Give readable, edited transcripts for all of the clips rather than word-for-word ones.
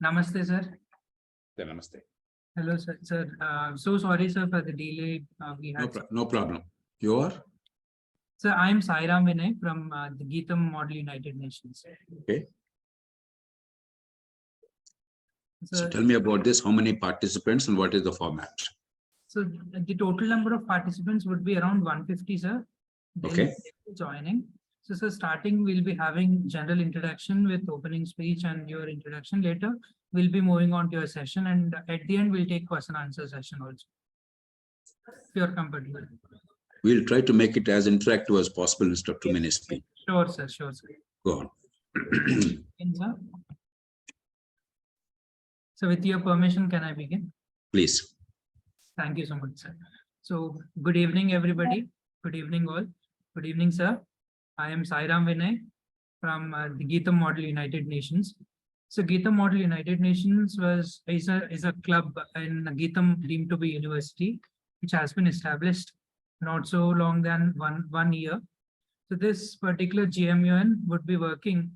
Namaste, sir. Namaste. Hello, sir. So sorry, sir, for the delay. No problem. You are? Sir, I am Sairam Vinay from the GITAM Model United Nations. Okay. So tell me about this. How many participants and what is the format? So the total number of participants would be around 150, sir. Okay. Joining. So, sir, starting, we'll be having general introduction with opening speech and your introduction. Later, we'll be moving on to your session, and at the end, we'll take question answer session also. If you're comfortable. We'll try to make it as interactive as possible instead of too many speak. Sure, sir. Sure, sir. Go on. So, with your permission, can I begin? Please. Thank you so much, sir. So, good evening, everybody. Good evening, all. Good evening, sir. I am Sairam Vinay from the GITAM Model United Nations. So, GITAM Model United Nations is a club in GITAM deemed to be university, which has been established not so long than one year. So, this particular GMUN would be working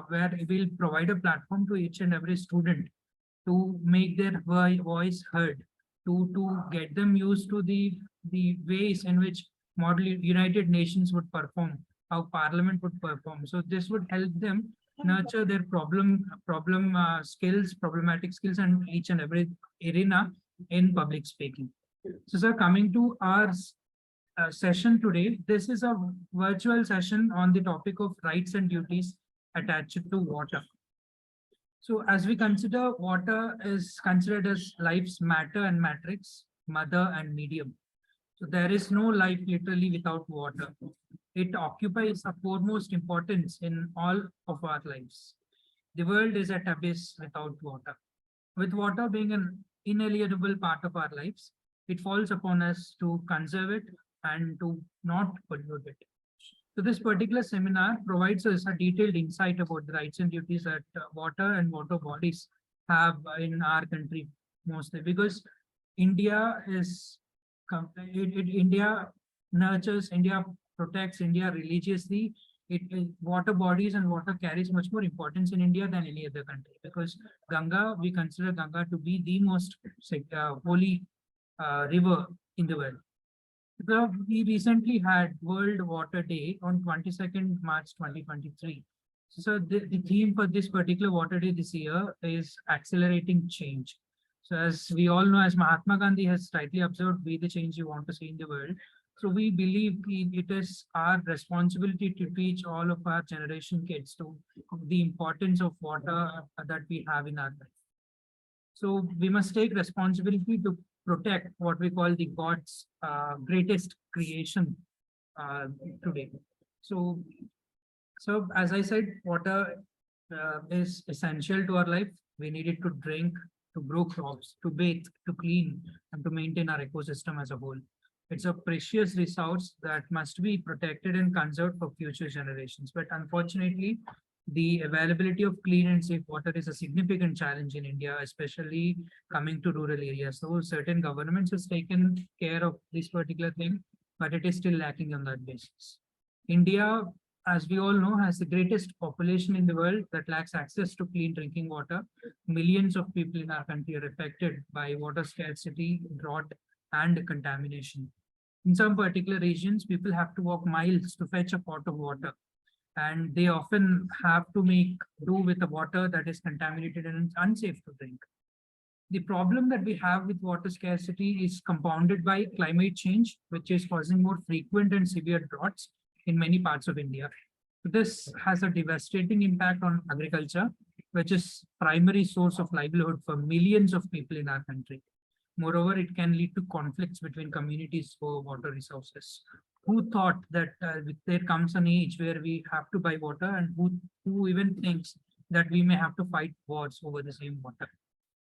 where it will provide a platform to each and every student to make their voice heard, to get them used to the ways in which Model United Nations would perform, how Parliament would perform. So this would help them nurture their problematic skills, and each and every arena in public speaking. So, sir, coming to our session today, this is a virtual session on the topic of rights and duties attached to water. So, as we consider, water is considered as life's matter and matrix, mother and medium. So there is no life literally without water. It occupies a foremost importance in all of our lives. The world is at abyss without water. With water being an inalienable part of our lives, it falls upon us to conserve it and to not pollute it. So this particular seminar provides us a detailed insight about the rights and duties that water and water bodies have in our country, mostly because India nurtures, India protects, India religiously. Water bodies and water carries much more importance in India than any other country, because Ganga, we consider Ganga to be the most holy river in the world. So we recently had World Water Day on 22nd March 2023. So the theme for this particular Water Day this year is accelerating change. So as we all know, as Mahatma Gandhi has rightly observed, be the change you want to see in the world. So we believe it is our responsibility to teach all of our generation kids to the importance of water that we have in our life. So we must take responsibility to protect what we call the God's greatest creation today. So as I said, water is essential to our life. We need it to drink, to grow crops, to bathe, to clean, and to maintain our ecosystem as a whole. It's a precious resource that must be protected and conserved for future generations. But unfortunately, the availability of clean and safe water is a significant challenge in India, especially coming to rural areas. So certain governments has taken care of this particular thing, but it is still lacking on that basis. India, as we all know, has the greatest population in the world that lacks access to clean drinking water. Millions of people in our country are affected by water scarcity, drought, and contamination. In some particular regions, people have to walk miles to fetch a pot of water, and they often have to make do with the water that is contaminated and unsafe to drink. The problem that we have with water scarcity is compounded by climate change, which is causing more frequent and severe droughts in many parts of India. This has a devastating impact on agriculture, which is primary source of livelihood for millions of people in our country. Moreover, it can lead to conflicts between communities for water resources. Who thought that there comes an age where we have to buy water, and who even thinks that we may have to fight wars over the same water?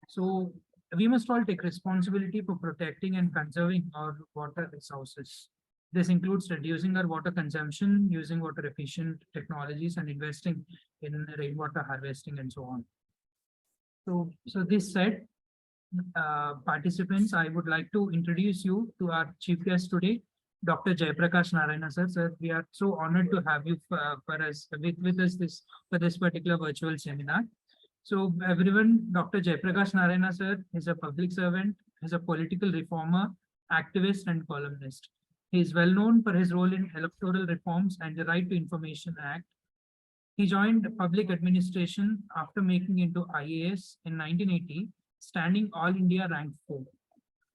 So we must all take responsibility for protecting and conserving our water resources. This includes reducing our water consumption, using water efficient technologies, and investing in rainwater harvesting and so on. So this said, participants, I would like to introduce you to our chief guest today, Dr. Jayaprakash Narayana sir. Sir, we are so honored to have you with us for this particular virtual seminar. So everyone, Dr. Jayaprakash Narayana sir is a public servant, is a political reformer, activist and columnist. He is well known for his role in electoral reforms and the Right to Information Act. He joined public administration after making into IAS in 1980, standing All India rank 4.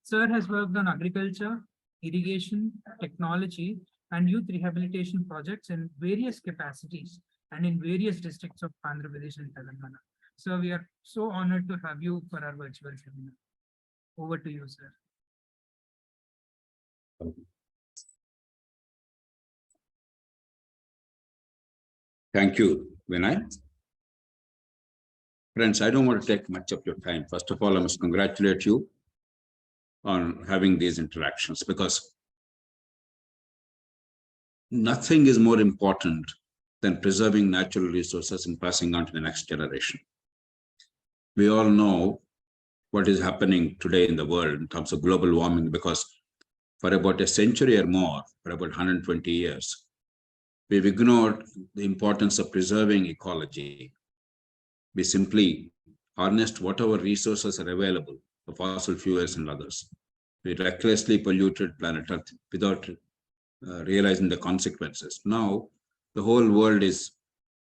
Sir has worked on agriculture, irrigation, technology, and youth rehabilitation projects in various capacities and in various districts of Andhra Pradesh and Telangana. So we are so honored to have you for our virtual seminar. Over to you, sir. Thank you, Vinay. Friends, I don't want to take much of your time. First of all, I must congratulate you on having these interactions, because nothing is more important than preserving natural resources and passing on to the next generation. We all know what is happening today in the world in terms of global warming, because for about a century or more, for about 120 years, we've ignored the importance of preserving ecology. We simply harnessed whatever resources are available, the fossil fuels and others. We recklessly polluted planet Earth without realizing the consequences. Now, the whole world is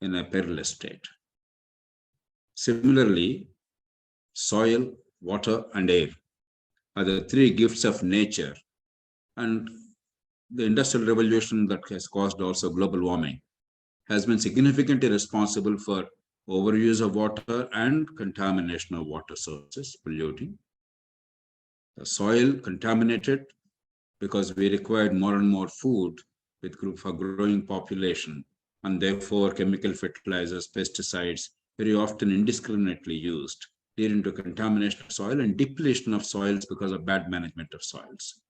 in a perilous state. Similarly, soil, water, and air are the three gifts of nature. And the Industrial Revolution that has caused also global warming has been significantly responsible for overuse of water and contamination of water sources, polluting. The soil contaminated because we required more and more food for growing population, and therefore chemical fertilizers, pesticides, very often indiscriminately used, leading to contamination of soil and depletion of soils because of bad management of soils.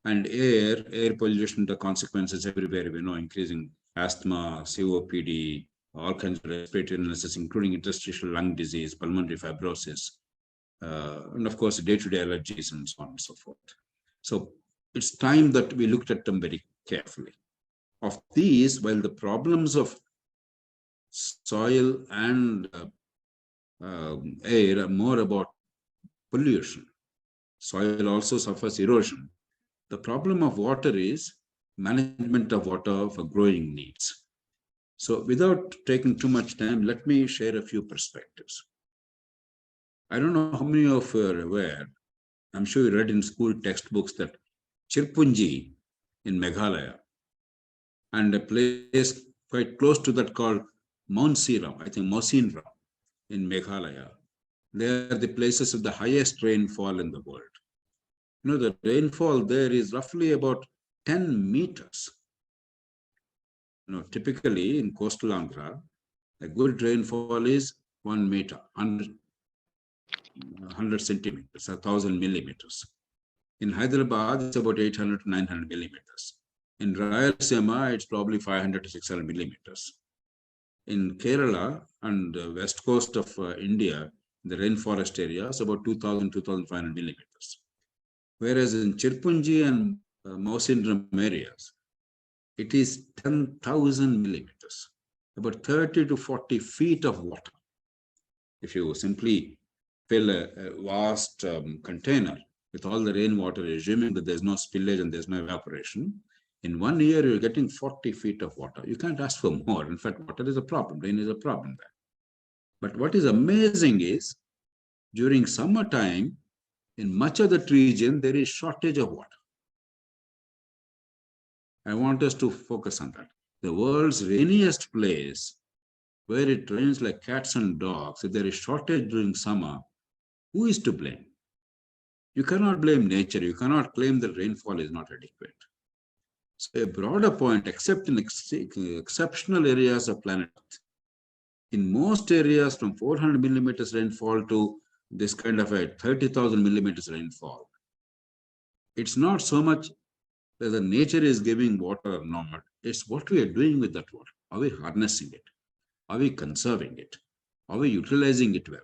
And air pollution, the consequences everywhere, we know, increasing asthma, COPD, all kinds of respiratory illnesses, including interstitial lung disease, pulmonary fibrosis, and of course, day-to-day allergies and so on and so forth. So it's time that we looked at them very carefully. Of these, while the problems of soil and air are more about pollution, soil also suffers erosion. The problem of water is management of water for growing needs. So without taking too much time, let me share a few perspectives. I don't know how many of you are aware, I'm sure you read in school textbooks that Chirpunji in Meghalaya and a place quite close to that called Mount Siram, I think Mausinram in Meghalaya, they are the places with the highest rainfall in the world. You know, the rainfall there is roughly about 10 meters. You know, typically in coastal Andhra, a good rainfall is 1 meter, 100 centimeters, 1,000 millimeters. In Hyderabad, it's about 800 to 900 millimeters. In Rayalaseema, it's probably 500 to 600 millimeters. In Kerala and the west coast of India, the rainforest areas, about 2,000, 2,500 millimeters. Whereas in Chirpunji and Mausinram areas, it is 10,000 millimeters, about 30 to 40 feet of water. If you simply fill a vast container with all the rainwater, assuming that there's no spillage and there's no evaporation, in 1 year, you're getting 40 feet of water. You can't ask for more. In fact, water is a problem. Rain is a problem there. But what is amazing is, during summertime, in much of that region, there is shortage of water. I want us to focus on that. The world's rainiest place, where it rains like cats and dogs, if there is shortage during summer, who is to blame? You cannot blame nature. You cannot claim that rainfall is not adequate. So a broader point, except in exceptional areas of planet Earth, in most areas from 400 millimeters rainfall to this kind of a 30,000 millimeters rainfall, it's not so much whether nature is giving water or not, it's what we are doing with that water. Are we harnessing it? Are we conserving it? Are we utilizing it well?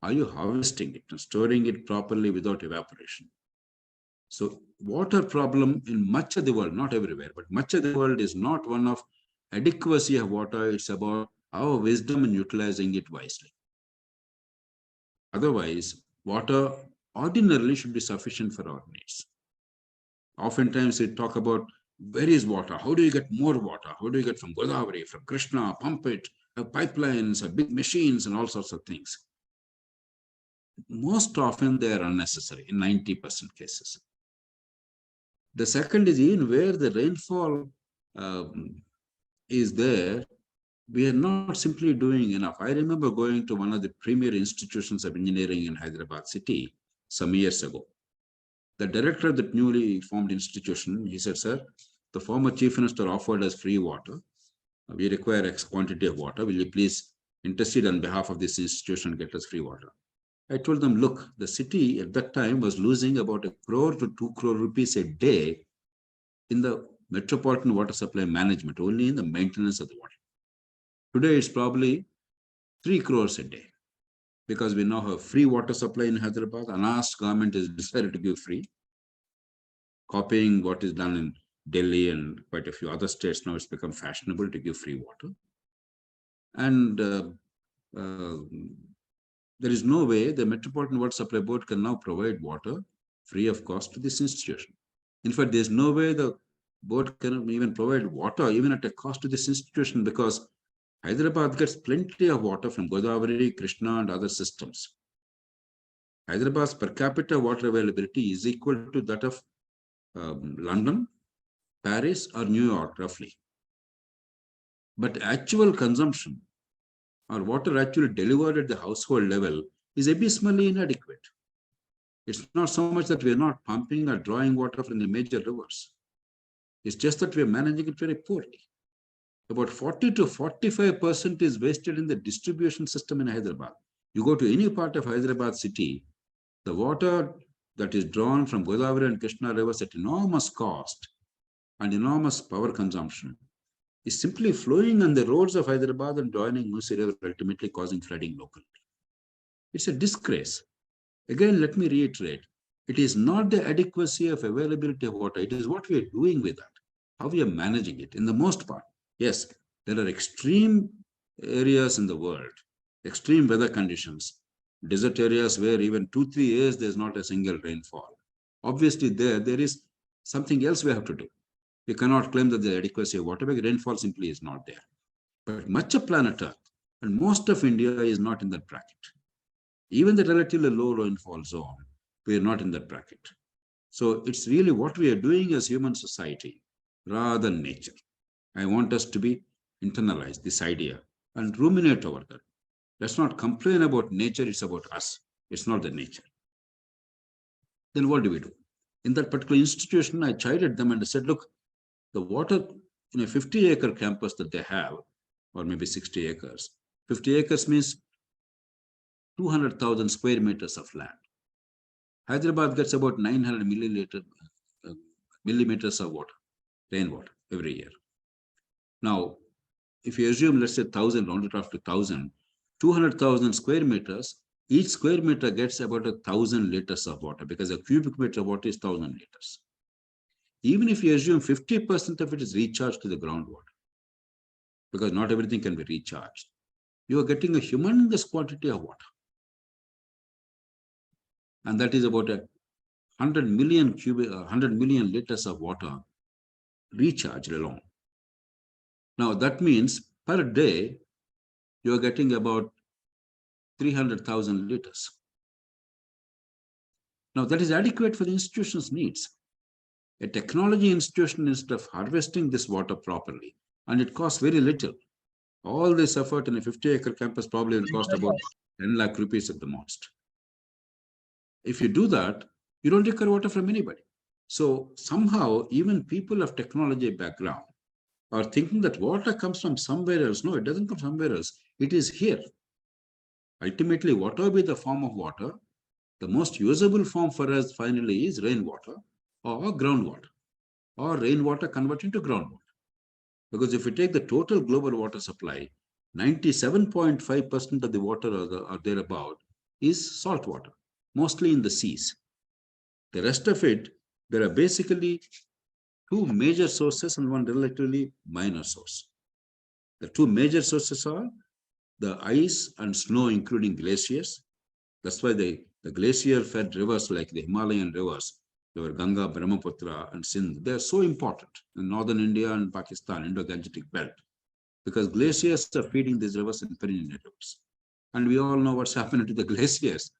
Are you harvesting it and storing it properly without evaporation? So water problem in much of the world, not everywhere, but much of the world is not one of adequacy of water. It's about our wisdom in utilizing it wisely. Otherwise, water ordinarily should be sufficient for our needs. Oftentimes we talk about where is water? How do you get more water? How do you get from Godavari, from Krishna, pump it, have pipelines, have big machines and all sorts of things. Most often they are unnecessary in 90% cases. The second is even where the rainfall is there, we are not simply doing enough. I remember going to one of the premier institutions of engineering in Hyderabad city some years ago. The director of that newly formed institution, he said, sir, the former chief minister offered us free water. We require X quantity of water. Will you please intercede on behalf of this institution and get us free water? I told them, look, the city at that time was losing about 1 crore to 2 crore rupees a day in the metropolitan water supply management, only in the maintenance of the water. Today, it's probably 3 crores a day because we now have free water supply in Hyderabad. Unasked government is decided to give free, copying what is done in Delhi and quite a few other states. Now it's become fashionable to give free water. And there is no way the Metropolitan Water Supply Board can now provide water free of cost to this institution. In fact, there's no way the board can even provide water even at a cost to this institution, because Hyderabad gets plenty of water from Godavari, Krishna and other systems. Hyderabad's per capita water availability is equal to that of London, Paris or New York roughly. But actual consumption or water actually delivered at the household level is abysmally inadequate. It's not so much that we're not pumping or drawing water from the major rivers. It's just that we're managing it very poorly. About 40 to 45% is wasted in the distribution system in Hyderabad. You go to any part of Hyderabad city, the water that is drawn from Godavari and Krishna rivers at enormous cost and enormous power consumption is simply flowing on the roads of Hyderabad and joining Musi River, ultimately causing flooding locally. It's a disgrace. Again, let me reiterate, it is not the adequacy of availability of water, it is what we are doing with that, how we are managing it. In the most part, yes, there are extreme areas in the world, extreme weather conditions, desert areas where even 2-3 years there's not a single rainfall. Obviously, there is something else we have to do. We cannot claim that the adequacy of water, because rainfall simply is not there. But much of planet Earth and most of India is not in that bracket. Even the relatively low rainfall zone, we are not in that bracket. So it's really what we are doing as human society rather than nature. I want us to be internalize this idea and ruminate over that. Let's not complain about nature, it's about us. It's not the nature. Then what do we do? In that particular institution, I chided them and I said, look, the water in a 50-acre campus that they have, or maybe 60 acres, 50 acres means 200,000 square meters of land. Hyderabad gets about 900 millimeters of water, rainwater every year. Now, if you assume, let's say 1,000, round it off to 1,000, 200,000 square meters, each square meter gets about 1,000 liters of water, because a cubic meter of water is 1,000 liters. Even if you assume 50% of it is recharged to the groundwater, because not everything can be recharged, you are getting a humongous quantity of water. And that is about 100 million liters of water recharged alone. Now that means per day, you are getting about 300,000 liters. Now that is adequate for the institution's needs. A technology institution, instead of harvesting this water properly, and it costs very little. All this effort in a 50-acre campus probably will cost about 10 lakh rupees at the most. If you do that, you don't require water from anybody. So somehow, even people of technology background are thinking that water comes from somewhere else. No, it doesn't come somewhere else. It is here. Ultimately, whatever be the form of water, the most usable form for us finally is rainwater or groundwater, or rainwater converted into groundwater. Because if you take the total global water supply, 97.5% of the water or thereabout is salt water, mostly in the seas. The rest of it, there are basically two major sources and one relatively minor source. The two major sources are the ice and snow, including glaciers, That's why the glacier-fed rivers like the Himalayan rivers, your Ganga, Brahmaputra, and Sindh, they are so important in northern India and Pakistan, Indo-Gangetic belt, because glaciers are feeding these rivers and perennial rivers. And we all know what's happening to the glaciers.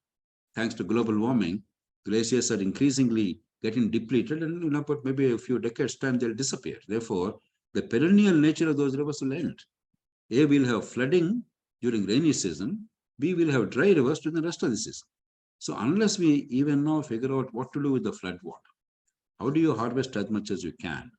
Thanks to global warming, glaciers are increasingly getting depleted, and but maybe a few decades' time they'll disappear. Therefore, the perennial nature of those rivers will end. A, we'll have flooding during rainy season. B, we'll have dry rivers during the rest of the season. So unless we even now figure out what to do with the flood water, how do you harvest as much as you can?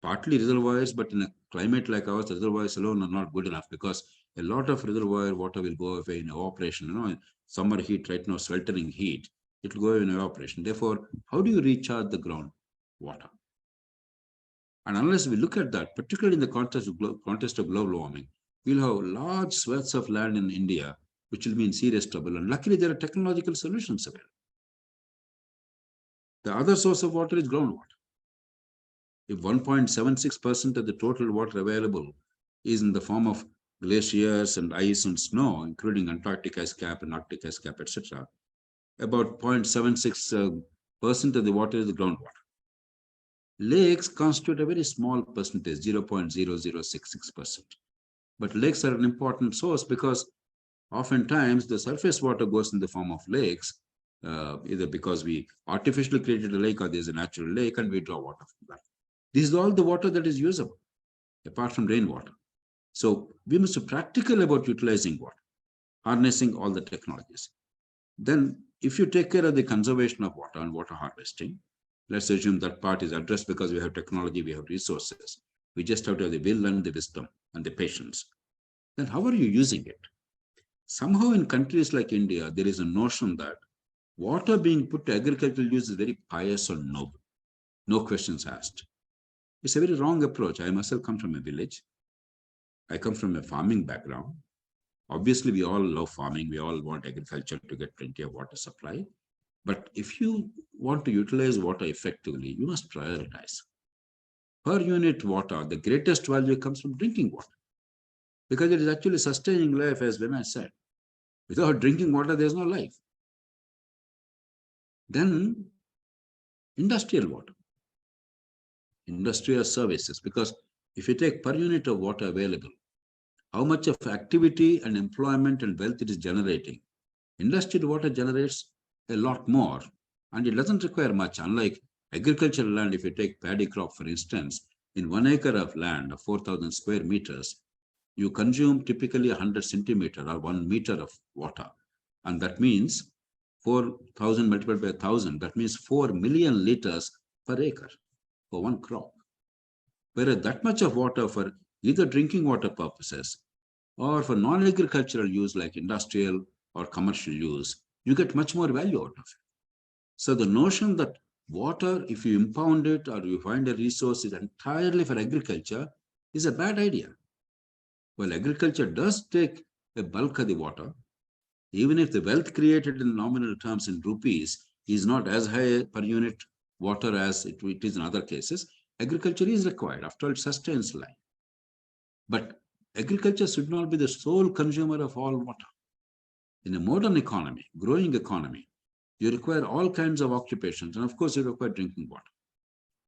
Partly reservoirs, but in a climate like ours, reservoirs alone are not good enough, because a lot of reservoir water will go away in evaporation. Summer heat right now, sweltering heat, it will go away in evaporation. Therefore, how do you recharge the ground water? And unless we look at that, particularly in the context of global warming, we'll have large swaths of land in India which will be in serious trouble. And luckily, there are technological solutions available. The other source of water is groundwater. If 1.76% of the total water available is in the form of glaciers and ice and snow, including Antarctic ice cap and Arctic ice cap, etc., about 0.76% of the water is the groundwater. Lakes constitute a very small percentage, 0.0066%. But lakes are an important source because oftentimes the surface water goes in the form of lakes, either because we artificially created a lake or there's a natural lake and we draw water from that. This is all the water that is usable, apart from rainwater. So we must be practical about utilizing water, harnessing all the technologies. Then if you take care of the conservation of water and water harvesting, let's assume that part is addressed because we have technology, we have resources. We just have to have the will and the wisdom and the patience. Then how are you using it? Somehow in countries like India, there is a notion that water being put to agricultural use is very pious or noble. No questions asked. It's a very wrong approach. I myself come from a village. I come from a farming background. Obviously, we all love farming. We all want agriculture to get plenty of water supply. But if you want to utilize water effectively, you must prioritize. Per unit water, the greatest value comes from drinking water, because it is actually sustaining life, as when I said. Without drinking water, there's no life. Then industrial water, industrial services, because if you take per unit of water available, how much of activity and employment and wealth it is generating, industrial water generates a lot more, and it doesn't require much. Unlike agricultural land, if you take paddy crop, for instance, in 1 acre of land of 4,000 square meters, you consume typically 100 centimeter or 1 meter of water. And that means 4,000 multiplied by 1,000, that means 4 million liters per acre for one crop. Whereas that much of water for either drinking water purposes or for non-agricultural use like industrial or commercial use, you get much more value out of it. So the notion that water, if you impound it or you find a resource is entirely for agriculture, is a bad idea. Well, agriculture does take a bulk of the water, even if the wealth created in nominal terms in rupees is not as high per unit water as it is in other cases. Agriculture is required. After all, it sustains life. But agriculture should not be the sole consumer of all water. In a modern economy, growing economy, you require all kinds of occupations, and of course, you require drinking water.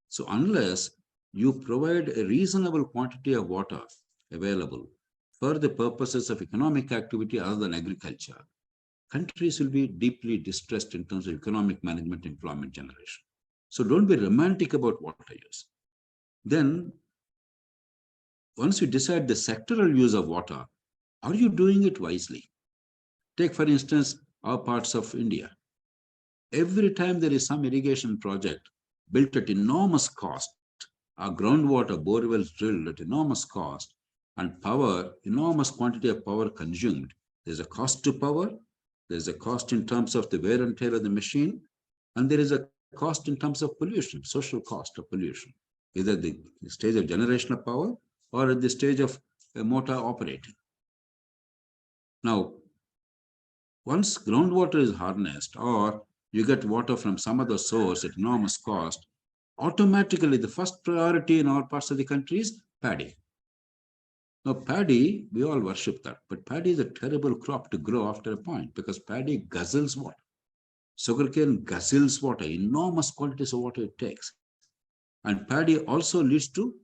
So unless you provide a reasonable quantity of water available for the purposes of economic activity other than agriculture, countries will be deeply distressed in terms of economic management, employment generation. So don't be romantic about water use. Then, once you decide the sectoral use of water, are you doing it wisely? Take, for instance, our parts of India. Every time there is some irrigation project built at enormous cost, our groundwater bore wells drilled at enormous cost, and power, enormous quantity of power consumed. There's a cost to power, there's a cost in terms of the wear and tear of the machine, and there is a cost in terms of pollution, social cost of pollution, either the stage of generation of power or at the stage of a motor operating. Now, once groundwater is harnessed or you get water from some other source at enormous cost, automatically the first priority in all parts of the country is paddy. Now, paddy, we all worship that, but paddy is a terrible crop to grow after a point because paddy guzzles water. Sugarcane guzzles water, enormous quantities of water it takes. And paddy also leads to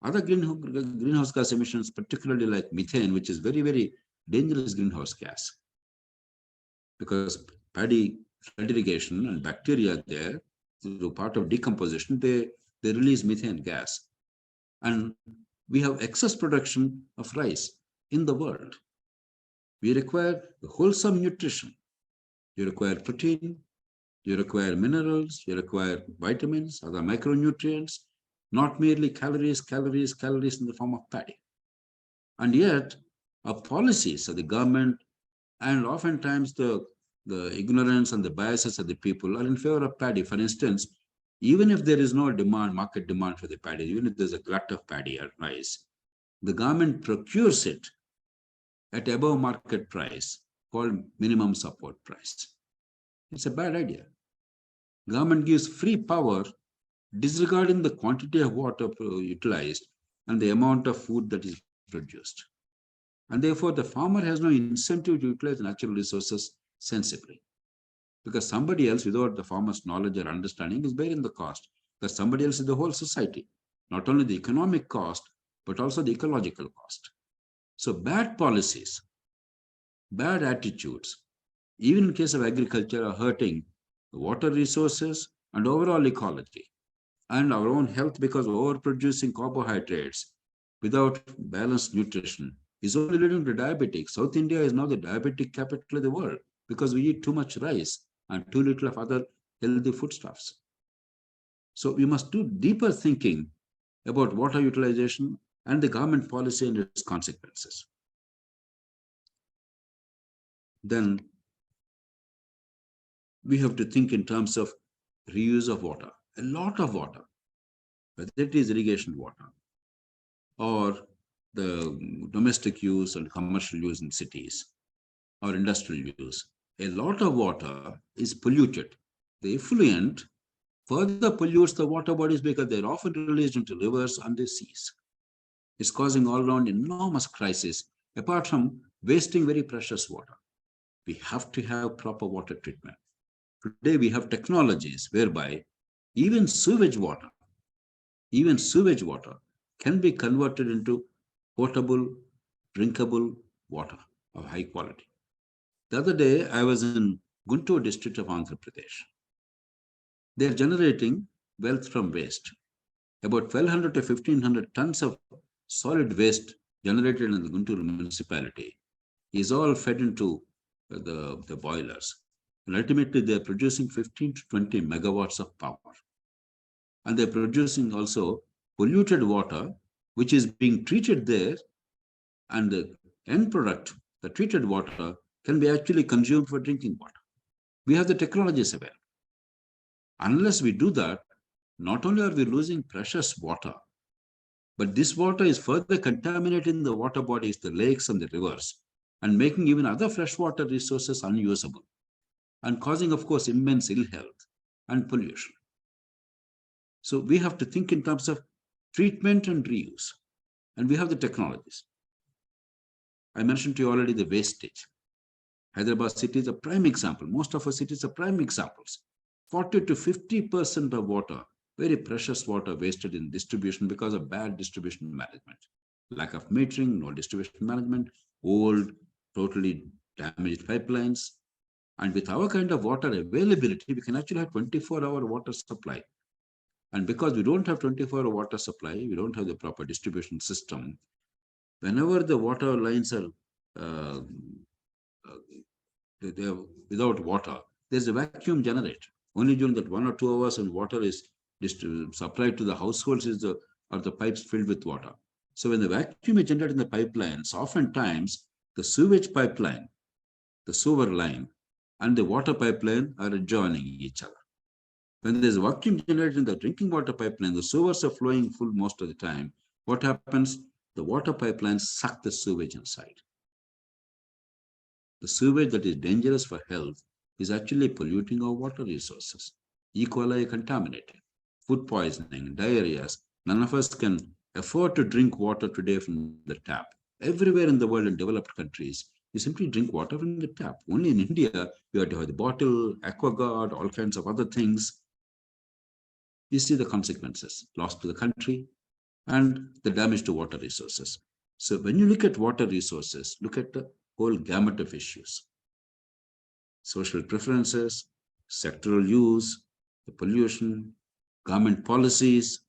other greenhouse gas emissions, particularly like methane, which is very, very dangerous greenhouse gas. Because paddy flood irrigation and bacteria there, through part of decomposition, they release methane gas. And we have excess production of rice in the world. We require wholesome nutrition. You require protein, you require minerals, you require vitamins, other micronutrients, not merely calories in the form of paddy. And yet, our policies of the government and oftentimes the ignorance and the biases of the people are in favor of paddy. For instance, even if there is no demand, market demand for the paddy, even if there's a glut of paddy or rice, the government procures it at above market price called minimum support price. It's a bad idea. Government gives free power disregarding the quantity of water utilized and the amount of food that is produced. And therefore, the farmer has no incentive to utilize natural resources sensibly. Because somebody else, without the farmer's knowledge or understanding, is bearing the cost. Because somebody else is the whole society, not only the economic cost, but also the ecological cost. So bad policies, bad attitudes, even in case of agriculture, are hurting the water resources and overall ecology and our own health, because overproducing carbohydrates without balanced nutrition is only leading to diabetes. South India is now the diabetic capital of the world because we eat too much rice and too little of other healthy foodstuffs. So we must do deeper thinking about water utilization and the government policy and its consequences. Then we have to think in terms of reuse of water, a lot of water, whether it is irrigation water or the domestic use and commercial use in cities or industrial use. A lot of water is polluted. The effluent further pollutes the water bodies because they're often released into rivers and the seas. It's causing all around enormous crisis, apart from wasting very precious water. We have to have proper water treatment. Today we have technologies whereby even sewage water can be converted into potable, drinkable water of high quality. The other day, I was in Guntur district of Andhra Pradesh. They're generating wealth from waste. About 1,200 to 1,500 tons of solid waste generated in the Guntur municipality is all fed into the boilers. And ultimately, they're producing 15 to 20 megawatts of power. And they're producing also polluted water, which is being treated there. And the end product, the treated water, can be actually consumed for drinking water. We have the technologies available. Unless we do that, not only are we losing precious water, but this water is further contaminating the water bodies, the lakes and the rivers, and making even other freshwater resources unusable, and causing, of course, immense ill health and pollution. So we have to think in terms of treatment and reuse, and we have the technologies. I mentioned to you already the wastage. Hyderabad city is a prime example. Most of our cities are prime examples. 40 to 50% of water, very precious water, wasted in distribution because of bad distribution management. Lack of metering, no distribution management, old, totally damaged pipelines. And with our kind of water availability, we can actually have 24-hour water supply. And because we don't have 24-hour water supply, we don't have the proper distribution system. Whenever the water lines are without water, there's a vacuum generator. Only during that 1 or 2 hours when water is supplied to the households are the pipes filled with water. So when the vacuum is generated in the pipelines, oftentimes the sewage pipeline, the sewer line, and the water pipeline are adjoining each other. When there's vacuum generated in the drinking water pipeline, the sewers are flowing full most of the time. What happens? The water pipelines suck the sewage inside. The sewage that is dangerous for health is actually polluting our water resources. E. coli contaminated, food poisoning, diarrhea. None of us can afford to drink water today from the tap. Everywhere in the world in developed countries, you simply drink water from the tap. Only in India, you have to have the bottle, aquaguard, all kinds of other things. You see the consequences, loss to the country and the damage to water resources. So when you look at water resources, look at the whole gamut of issues. Social preferences, sectoral use, the pollution, government policies,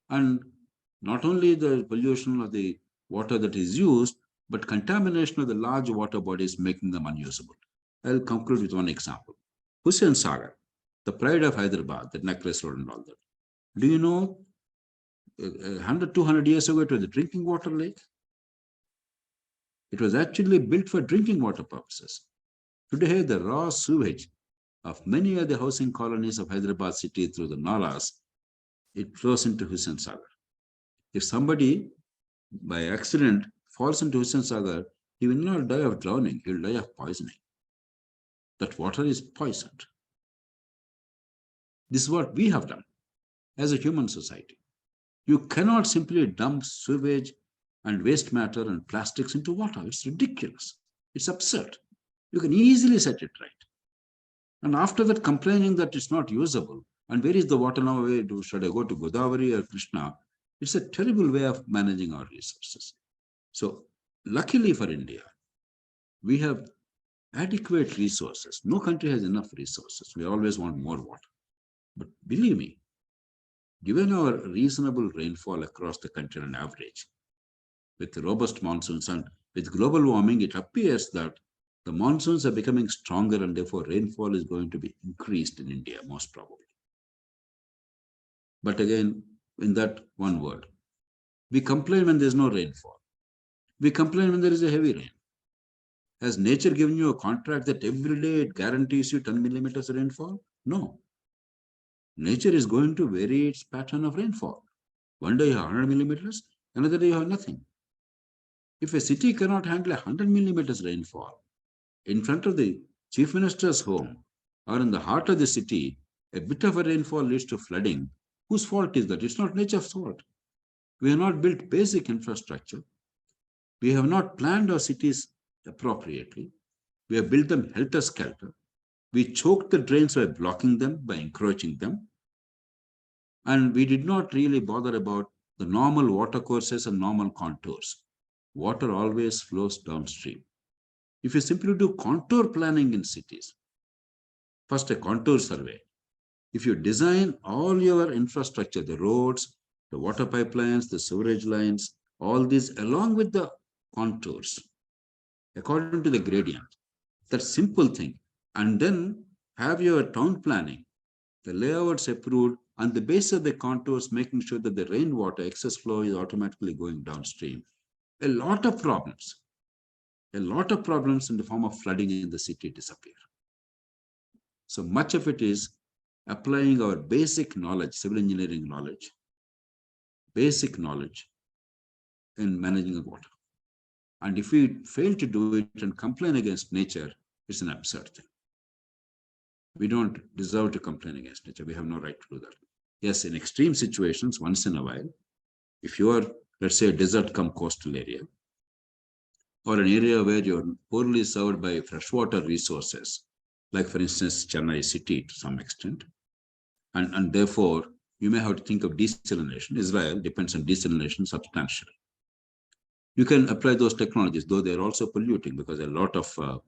and not only the pollution of the water that is used, but contamination of the large water bodies, making them unusable. I'll conclude with one example. Hussain Sagar, the pride of Hyderabad, the necklace road and all that. Do you know, 100, 200 years ago, it was a drinking water lake. It was actually built for drinking water purposes. Today, the raw sewage of many of the housing colonies of Hyderabad city through the nalas, it flows into Hussain Sagar. If somebody by accident falls into Hussain Sagar, he will not die of drowning, he will die of poisoning. That water is poisoned. This is what we have done as a human society. You cannot simply dump sewage and waste matter and plastics into water. It's ridiculous. It's absurd. You can easily set it right. And after that, complaining that it's not usable, and where is the water now? Should I go to Godavari or Krishna? It's a terrible way of managing our resources. So luckily for India, we have adequate resources. No country has enough resources. We always want more water. But believe me, given our reasonable rainfall across the country on average, with robust monsoons and with global warming, it appears that the monsoons are becoming stronger and therefore rainfall is going to be increased in India, most probably. But again, in that one word, we complain when there's no rainfall. We complain when there is a heavy rain. Has nature given you a contract that every day it guarantees you 10 millimeters of rainfall? No. Nature is going to vary its pattern of rainfall. One day you have 100 millimeters, another day you have nothing. If a city cannot handle 100 millimeters rainfall, in front of the chief minister's home or in the heart of the city, a bit of a rainfall leads to flooding. Whose fault is that? It's not nature's fault. We have not built basic infrastructure. We have not planned our cities appropriately. We have built them helter-skelter. We choked the drains by blocking them, by encroaching them. And we did not really bother about the normal water courses and normal contours. Water always flows downstream. If you simply do contour planning in cities, first a contour survey. If you design all your infrastructure, the roads, the water pipelines, the sewerage lines, all these along with the contours, according to the gradient, that simple thing, and then have your town planning, the layouts approved on the basis of the contours, making sure that the rainwater excess flow is automatically going downstream. A lot of problems in the form of flooding in the city disappear. So much of it is applying our basic knowledge, civil engineering knowledge, basic knowledge in managing the water. And if we fail to do it and complain against nature, it's an absurd thing. We don't deserve to complain against nature. We have no right to do that. Yes, in extreme situations, once in a while, if you are, let's say, a desert come coastal area, or an area where you're poorly served by freshwater resources, like for instance, Chennai city to some extent, and therefore you may have to think of desalination. Israel depends on desalination substantially. You can apply those technologies, though they're also polluting because a lot of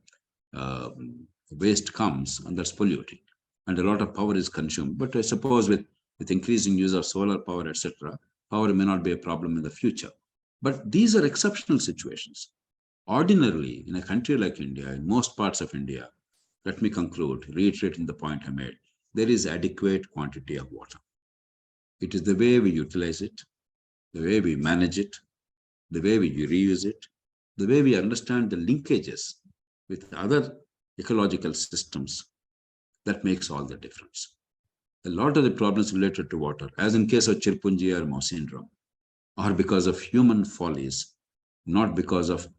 waste comes and that's polluting, and a lot of power is consumed. But I suppose with increasing use of solar power, etc., power may not be a problem in the future. But these are exceptional situations. Ordinarily, in a country like India, in most parts of India, let me conclude, reiterating the point I made, there is adequate quantity of water. It is the way we utilize it, the way we manage it, the way we reuse it, the way we understand the linkages with other ecological systems that makes all the difference. A lot of the problems related to water, as in case of Chirpunji or Mouse syndrome, are because of human follies, not because of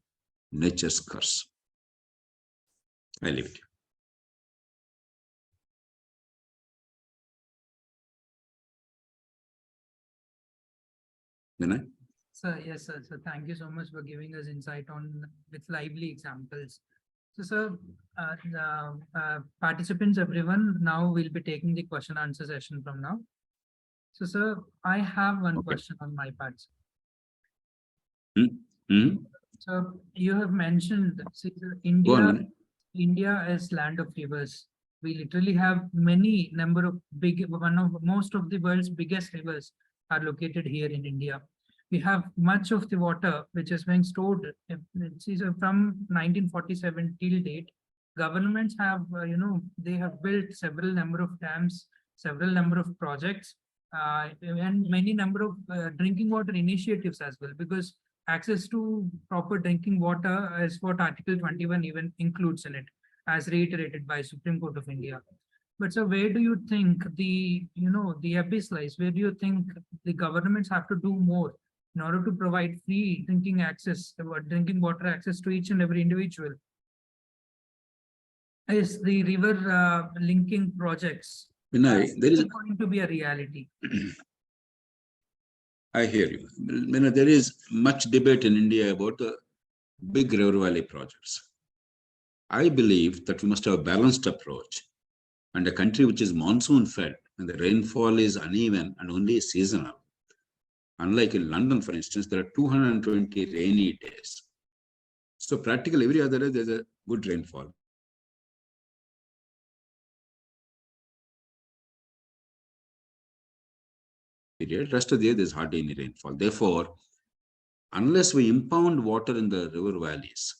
nature's curse. I leave it. Vinay? Sir, yes, sir. So thank you so much for giving us insight on with lively examples. So, sir, participants, everyone, now we'll be taking the question answer session from now. So, sir, I have one Okay. question on my part. Hmm? So you have mentioned, see, Go on, India, Vinay. India is land of rivers. We literally have many number of most of the world's biggest rivers are located here in India. We have much of the water which is being stored. See, so from 1947 till date, governments have, they have built several number of dams, several number of projects, and many number of drinking water initiatives as well, because access to proper drinking water is what Article 21 even includes in it, as reiterated by Supreme Court of India. But so where do you think the abyss lies? Where do you think the governments have to do more in order to provide free drinking access, drinking water access to each and every individual? Is the river linking projects Vinay, there is, going to be a reality? I hear you. Vinay, there is much debate in India about the big river valley projects. I believe that we must have a balanced approach, and a country which is monsoon fed and the rainfall is uneven and only seasonal. Unlike in London, for instance, there are 220 rainy days. So practically every other day there's a good rainfall. Rest of the year there's hardly any rainfall. Therefore, unless we impound water in the river valleys,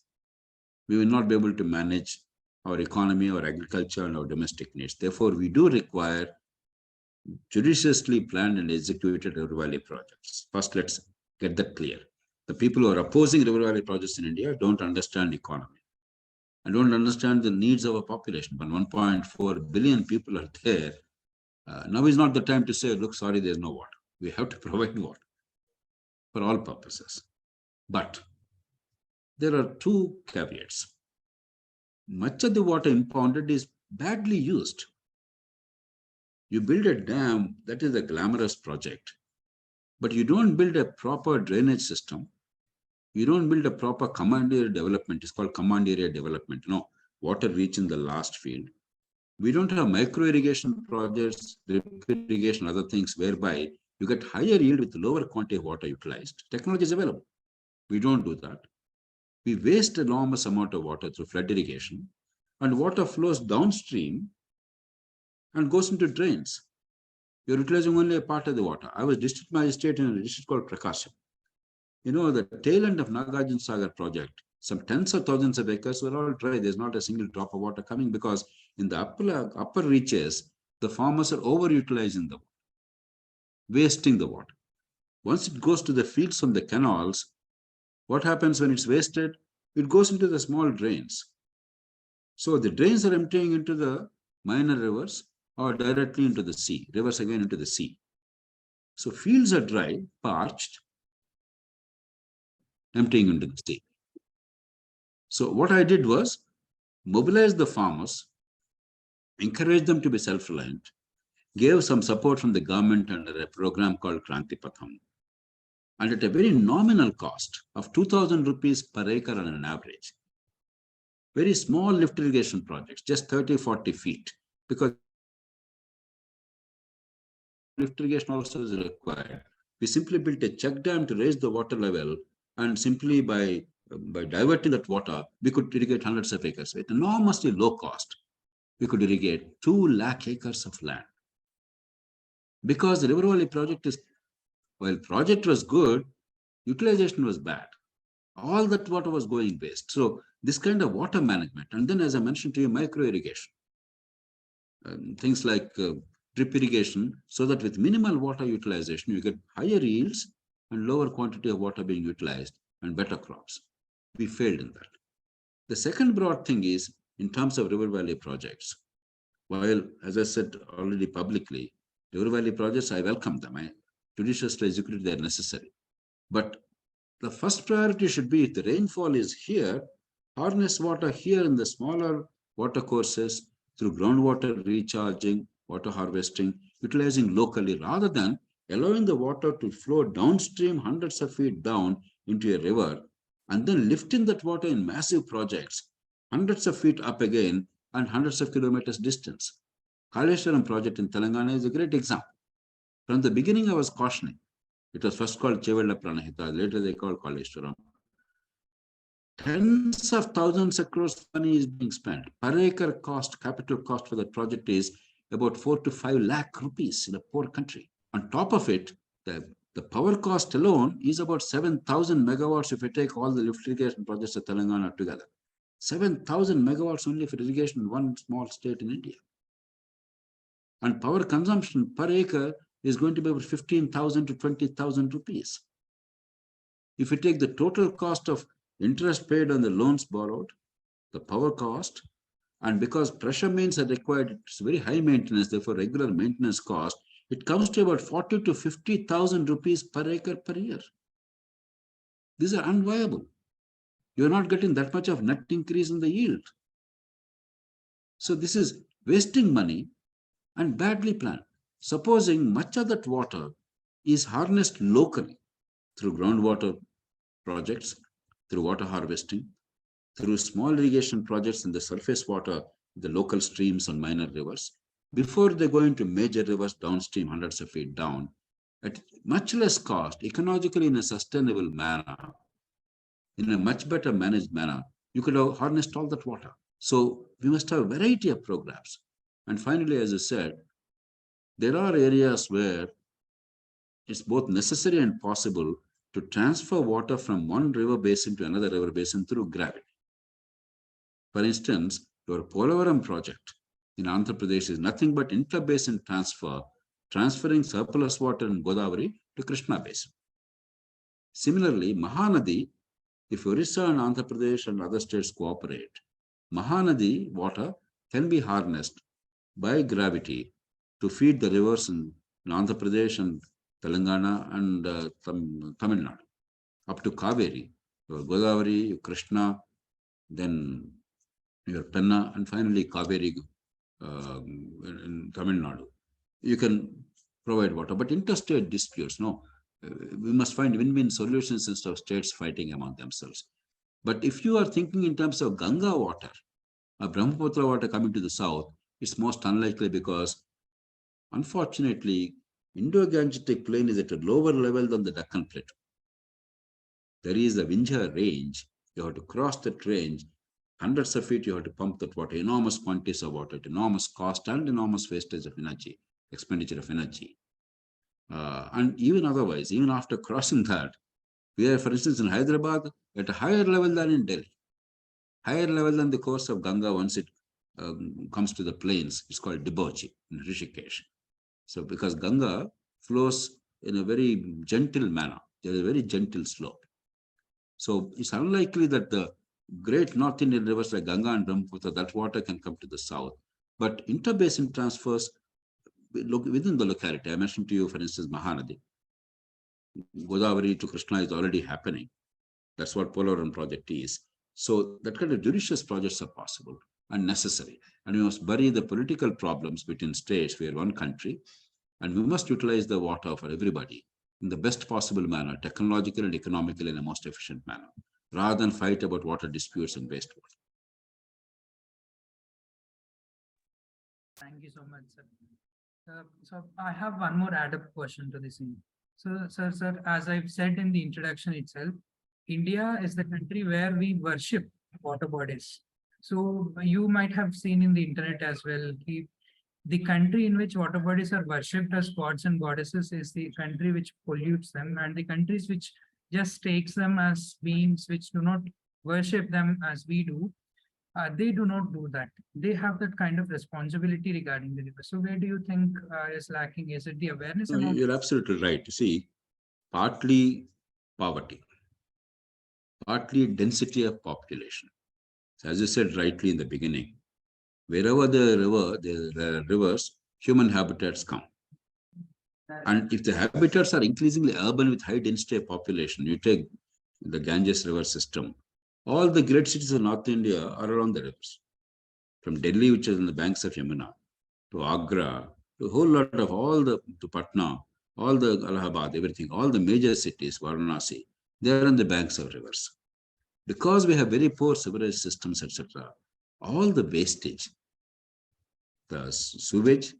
we will not be able to manage our economy, our agriculture, and our domestic needs. Therefore, we do require judiciously planned and executed river valley projects. First, let's get that clear. The people who are opposing river valley projects in India don't understand economy and don't understand the needs of a population. When 1.4 billion people are there, now is not the time to say, look, sorry, there's no water. We have to provide water for all purposes. But there are two caveats. Much of the water impounded is badly used. You build a dam, that is a glamorous project, but you don't build a proper drainage system. You don't build a proper command area development. It's called command area development. Water reach in the last field. We don't have micro irrigation projects, drip irrigation, other things whereby you get higher yield with lower quantity of water utilized. Technology is available. We don't do that. We waste an enormous amount of water through flood irrigation, and water flows downstream and goes into drains. You're utilizing only a part of the water. I was district magistrate in a district called Prakasham. The tail end of Nagarjuna Sagar project, some tens of thousands of acres were all dry. There's not a single drop of water coming because in the upper reaches, the farmers are overutilizing the water, wasting the water. Once it goes to the fields from the canals, what happens when it's wasted? It goes into the small drains. So the drains are emptying into the minor rivers or directly into the sea, rivers again into the sea. So fields are dry, parched, emptying into the sea. So what I did was mobilize the farmers, encourage them to be self-reliant, gave some support from the government under a program called Krantipatham. And at a very nominal cost of 2,000 rupees per acre on an average. Very small lift irrigation projects, just 30, 40 feet, because lift irrigation also is required. We simply built a check dam to raise the water level, and simply by diverting that water, we could irrigate hundreds of acres with enormously low cost. We could irrigate 2 lakh acres of land. Because the River Valley project while project was good, utilization was bad. All that water was going waste. So this kind of water management, and then as I mentioned to you, micro irrigation, things like drip irrigation, so that with minimal water utilization, you get higher yields and lower quantity of water being utilized and better crops. We failed in that. The second broad thing is in terms of River Valley projects. While, as I said already publicly, River Valley projects, I welcome them. I judiciously execute they are necessary. But the first priority should be if the rainfall is here, harness water here in the smaller water courses through groundwater recharging, water harvesting, utilizing locally rather than allowing the water to flow downstream hundreds of feet down into a river, and then lifting that water in massive projects, hundreds of feet up again and hundreds of kilometers distance. Kaleshwaram project in Telangana is a great example. From the beginning, I was cautioning. It was first called Chevella Pranahita, later they called Kaleshwaram. Tens of thousands of crores of money is being spent. Per acre cost, capital cost for the project is about 4 to 5 lakh rupees in a poor country. On top of it, the power cost alone is about 7,000 megawatts if you take all the lift irrigation projects of Telangana together. 7,000 megawatts only for irrigation in one small state in India. And power consumption per acre is going to be about 15,000 to 20,000 rupees. If you take the total cost of interest paid on the loans borrowed, the power cost, and because pressure mains are required, it's very high maintenance, therefore regular maintenance cost, it comes to about 40 to 50,000 rupees per acre per year. These are unviable. You're not getting that much of net increase in the yield. So this is wasting money and badly planned. Supposing much of that water is harnessed locally through groundwater projects, through water harvesting, through small irrigation projects in the surface water, the local streams and minor rivers, before they go into major rivers downstream hundreds of feet down, at much less cost, ecologically in a sustainable manner, in a much better managed manner, you could have harnessed all that water. So we must have a variety of programs. And finally, as I said, there are areas where it's both necessary and possible to transfer water from one river basin to another river basin through gravity. For instance, your Polavaram project in Andhra Pradesh is nothing but inter-basin transfer, transferring surplus water in Godavari to Krishna basin. Similarly, Mahanadi, if Orissa and Andhra Pradesh and other states cooperate, Mahanadi water can be harnessed by gravity to feed the rivers in Andhra Pradesh and Telangana and Tamil Nadu up to Kaveri, your Godavari, your Krishna, then your Penna, and finally Kaveri in Tamil Nadu. You can provide water, but interstate disputes, no. We must find win-win solutions instead of states fighting among themselves. But if you are thinking in terms of Ganga water, Brahmaputra water coming to the south, it's most unlikely because, unfortunately, Indo-Gangetic plain is at a lower level than the Deccan Plateau. There is a Vindhya range. You have to cross that range. Hundreds of feet, you have to pump that water, enormous quantities of water, at enormous cost and enormous wastage of energy, expenditure of energy. And even otherwise, even after crossing that, we are, for instance, in Hyderabad at a higher level than in Delhi, higher level than the course of Ganga once it comes to the plains. It's called Debochi in Rishikesh. So because Ganga flows in a very gentle manner, there is a very gentle slope. So it's unlikely that the great North Indian rivers like Ganga and Brahmaputra, that water can come to the south. But interbasin transfers within the locality. I mentioned to you, for instance, Mahanadi. Godavari to Krishna is already happening. That's what Polavaram project is. So that kind of judicious projects are possible and necessary. And we must bury the political problems between states. We are one country, and we must utilize the water for everybody in the best possible manner, technologically and economically in the most efficient manner, rather than fight about water disputes and wastewater. Thank you so much, sir. So I have one more add-up question to this. So, sir, as I've said in the introduction itself, India is the country where we worship water bodies. So you might have seen in the internet as well, the country in which water bodies are worshipped as gods and goddesses is the country which pollutes them, and the countries which just takes them as beings which do not worship them as we do, they do not do that. They have that kind of responsibility regarding the river. So where do you think is lacking? Is it the awareness? No, you're absolutely right. You see, partly poverty, partly density of population. So as you said rightly in the beginning, wherever the rivers, human habitats come. And if the habitats are increasingly urban with high density of population, you take the Ganges river system, all the great cities of North India are around the rivers. From Delhi, which is on the banks of Yamuna, to Agra, to a whole lot of to Patna, all the Allahabad, everything, all the major cities, Varanasi, they are on the banks of rivers. Because we have very poor sewerage systems, etc., all the wastage, the sewage,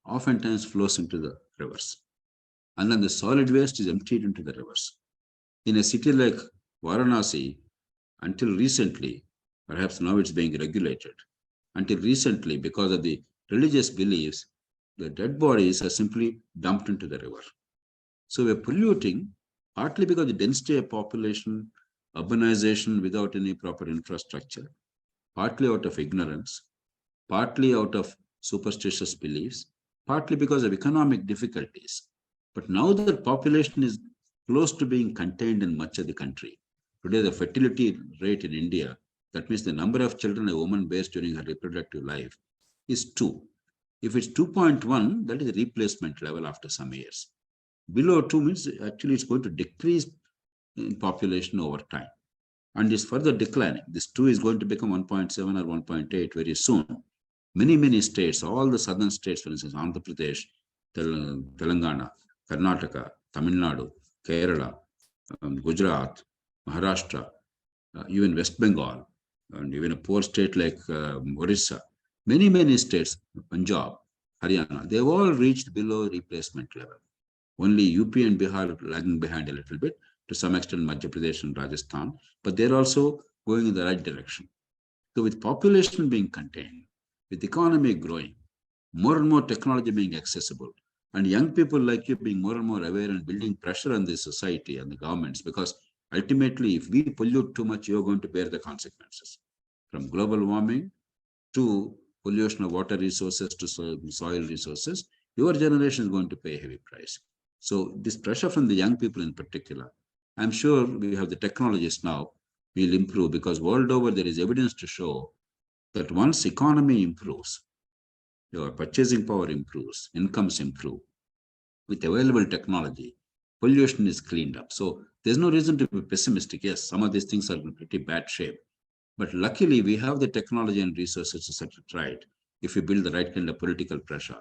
oftentimes flows into the rivers. And then the solid waste is emptied into the rivers. In a city like Varanasi, until recently, perhaps now it's being regulated, until recently, because of the religious beliefs, the dead bodies are simply dumped into the river. So we're polluting, partly because of the density of population, urbanization without any proper infrastructure, partly out of ignorance, partly out of superstitious beliefs, partly because of economic difficulties. But now the population is close to being contained in much of the country. Today, the fertility rate in India, that means the number of children a woman bears during her reproductive life, is 2. If it's 2.1, that is the replacement level after some years. Below 2 means actually it's going to decrease in population over time and is further declining. This 2 is going to become 1.7 or 1.8 very soon. Many states, all the southern states, for instance, Andhra Pradesh, Telangana, Karnataka, Tamil Nadu, Kerala, Gujarat, Maharashtra, even West Bengal, and even a poor state like Orissa, many states, Punjab, Haryana, they've all reached below replacement level. Only UP and Bihar lagging behind a little bit, to some extent Madhya Pradesh and Rajasthan, but they're also going in the right direction. So with population being contained, with economy growing, more and more technology being accessible, and young people like you being more and more aware and building pressure on the society and the governments, because ultimately, if we pollute too much, you're going to bear the consequences. From global warming to pollution of water resources to soil resources, your generation is going to pay a heavy price. So this pressure from the young people in particular, I'm sure we have the technologies now, will improve, because world over there is evidence to show that once economy improves, your purchasing power improves, incomes improve. With available technology, pollution is cleaned up. So there's no reason to be pessimistic. Yes, some of these things are in pretty bad shape. But luckily, we have the technology and resources to set it right if we build the right kind of political pressure.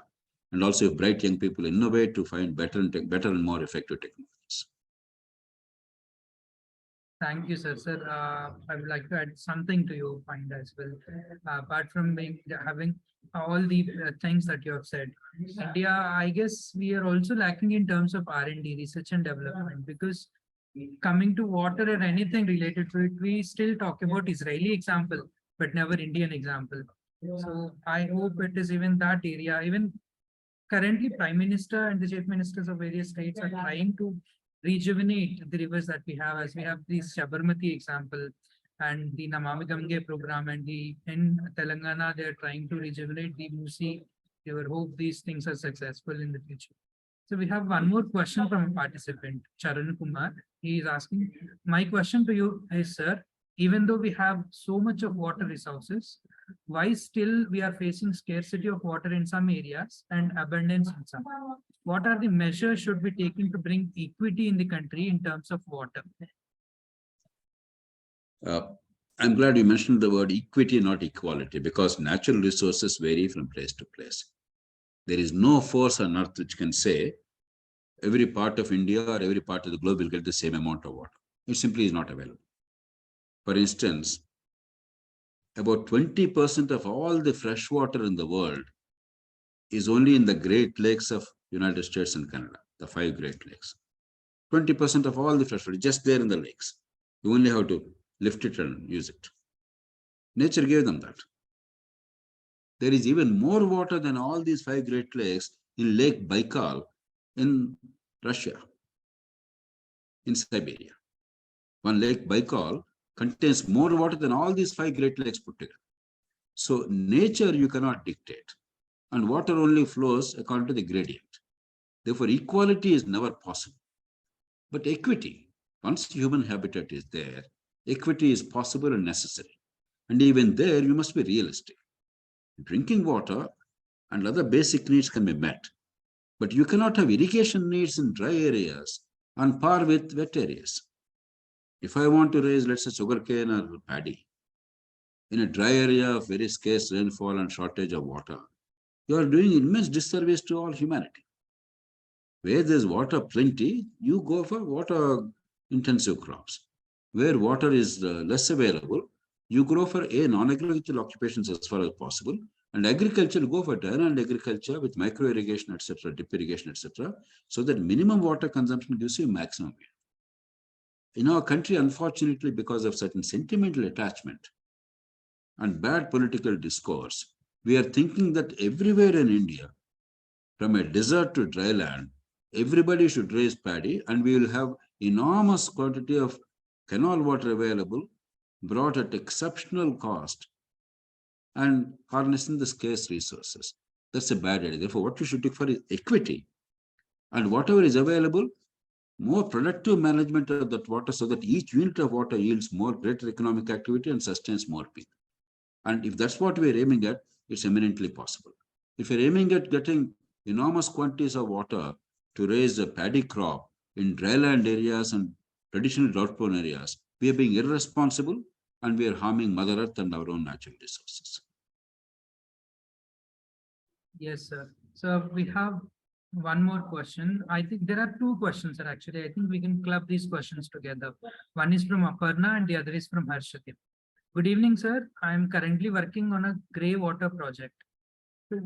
And also if bright young people innovate to find better and more effective technologies. Thank you, sir. Sir, I would like to add something to your point as well. Apart from having all the things that you have said, India, I guess we are also lacking in terms of R&D, research and development, because coming to water or anything related to it, we still talk about Israeli example, but never Indian example. So I hope it is even that area. Even currently, Prime Minister and the Chief Ministers of various states are trying to rejuvenate the rivers that we have, as we have the Sabarmati example and the Namami Gange program, and in Telangana, they are trying to rejuvenate the Musi. They will hope these things are successful in the future. So we have one more question from a participant, Charan Kumar. He is asking, my question to you is, sir, even though we have so much of water resources, why still we are facing scarcity of water in some areas and abundance in some? What are the measures should be taken to bring equity in the country in terms of water? I'm glad you mentioned the word equity, not equality, because natural resources vary from place to place. There is no force on earth which can say every part of India or every part of the globe will get the same amount of water. It simply is not available. For instance, about 20% of all the fresh water in the world is only in the Great Lakes of United States and Canada, the 5 Great Lakes. 20% of all the fresh water just there in the lakes. You only have to lift it and use it. Nature gave them that. There is even more water than all these 5 Great Lakes in Lake Baikal in Russia, in Siberia. One Lake Baikal contains more water than all these 5 Great Lakes put together. So nature you cannot dictate, and water only flows according to the gradient. Therefore, equality is never possible. But equity, once human habitat is there, equity is possible and necessary. And even there, you must be realistic. Drinking water and other basic needs can be met, but you cannot have irrigation needs in dry areas on par with wet areas. If I want to raise, let's say, sugarcane or paddy in a dry area of very scarce rainfall and shortage of water, you are doing immense disservice to all humanity. Where there's water plenty, you go for water intensive crops. Where water is less available, you grow for non-agricultural occupations as far as possible. And agriculture, go for dryland agriculture with micro irrigation, etc., drip irrigation, etc., so that minimum water consumption gives you maximum yield. In our country, unfortunately, because of certain sentimental attachment and bad political discourse, we are thinking that everywhere in India, from a desert to dry land, everybody should raise paddy and we will have enormous quantity of canal water available, brought at exceptional cost and harnessing the scarce resources. That's a bad idea. Therefore, what we should look for is equity. And whatever is available, more productive management of that water so that each unit of water yields more greater economic activity and sustains more people. And if that's what we're aiming at, it's eminently possible. If you're aiming at getting enormous quantities of water to raise a paddy crop in dryland areas and traditional drought-prone areas, we are being irresponsible and we are harming Mother Earth and our own natural resources. Yes, sir. So we have one more question. I think there are two questions, sir. Actually, I think we can club these questions together. One is from Aparna and the other is from Harshati. Good evening, sir. I am currently working on a grey water project.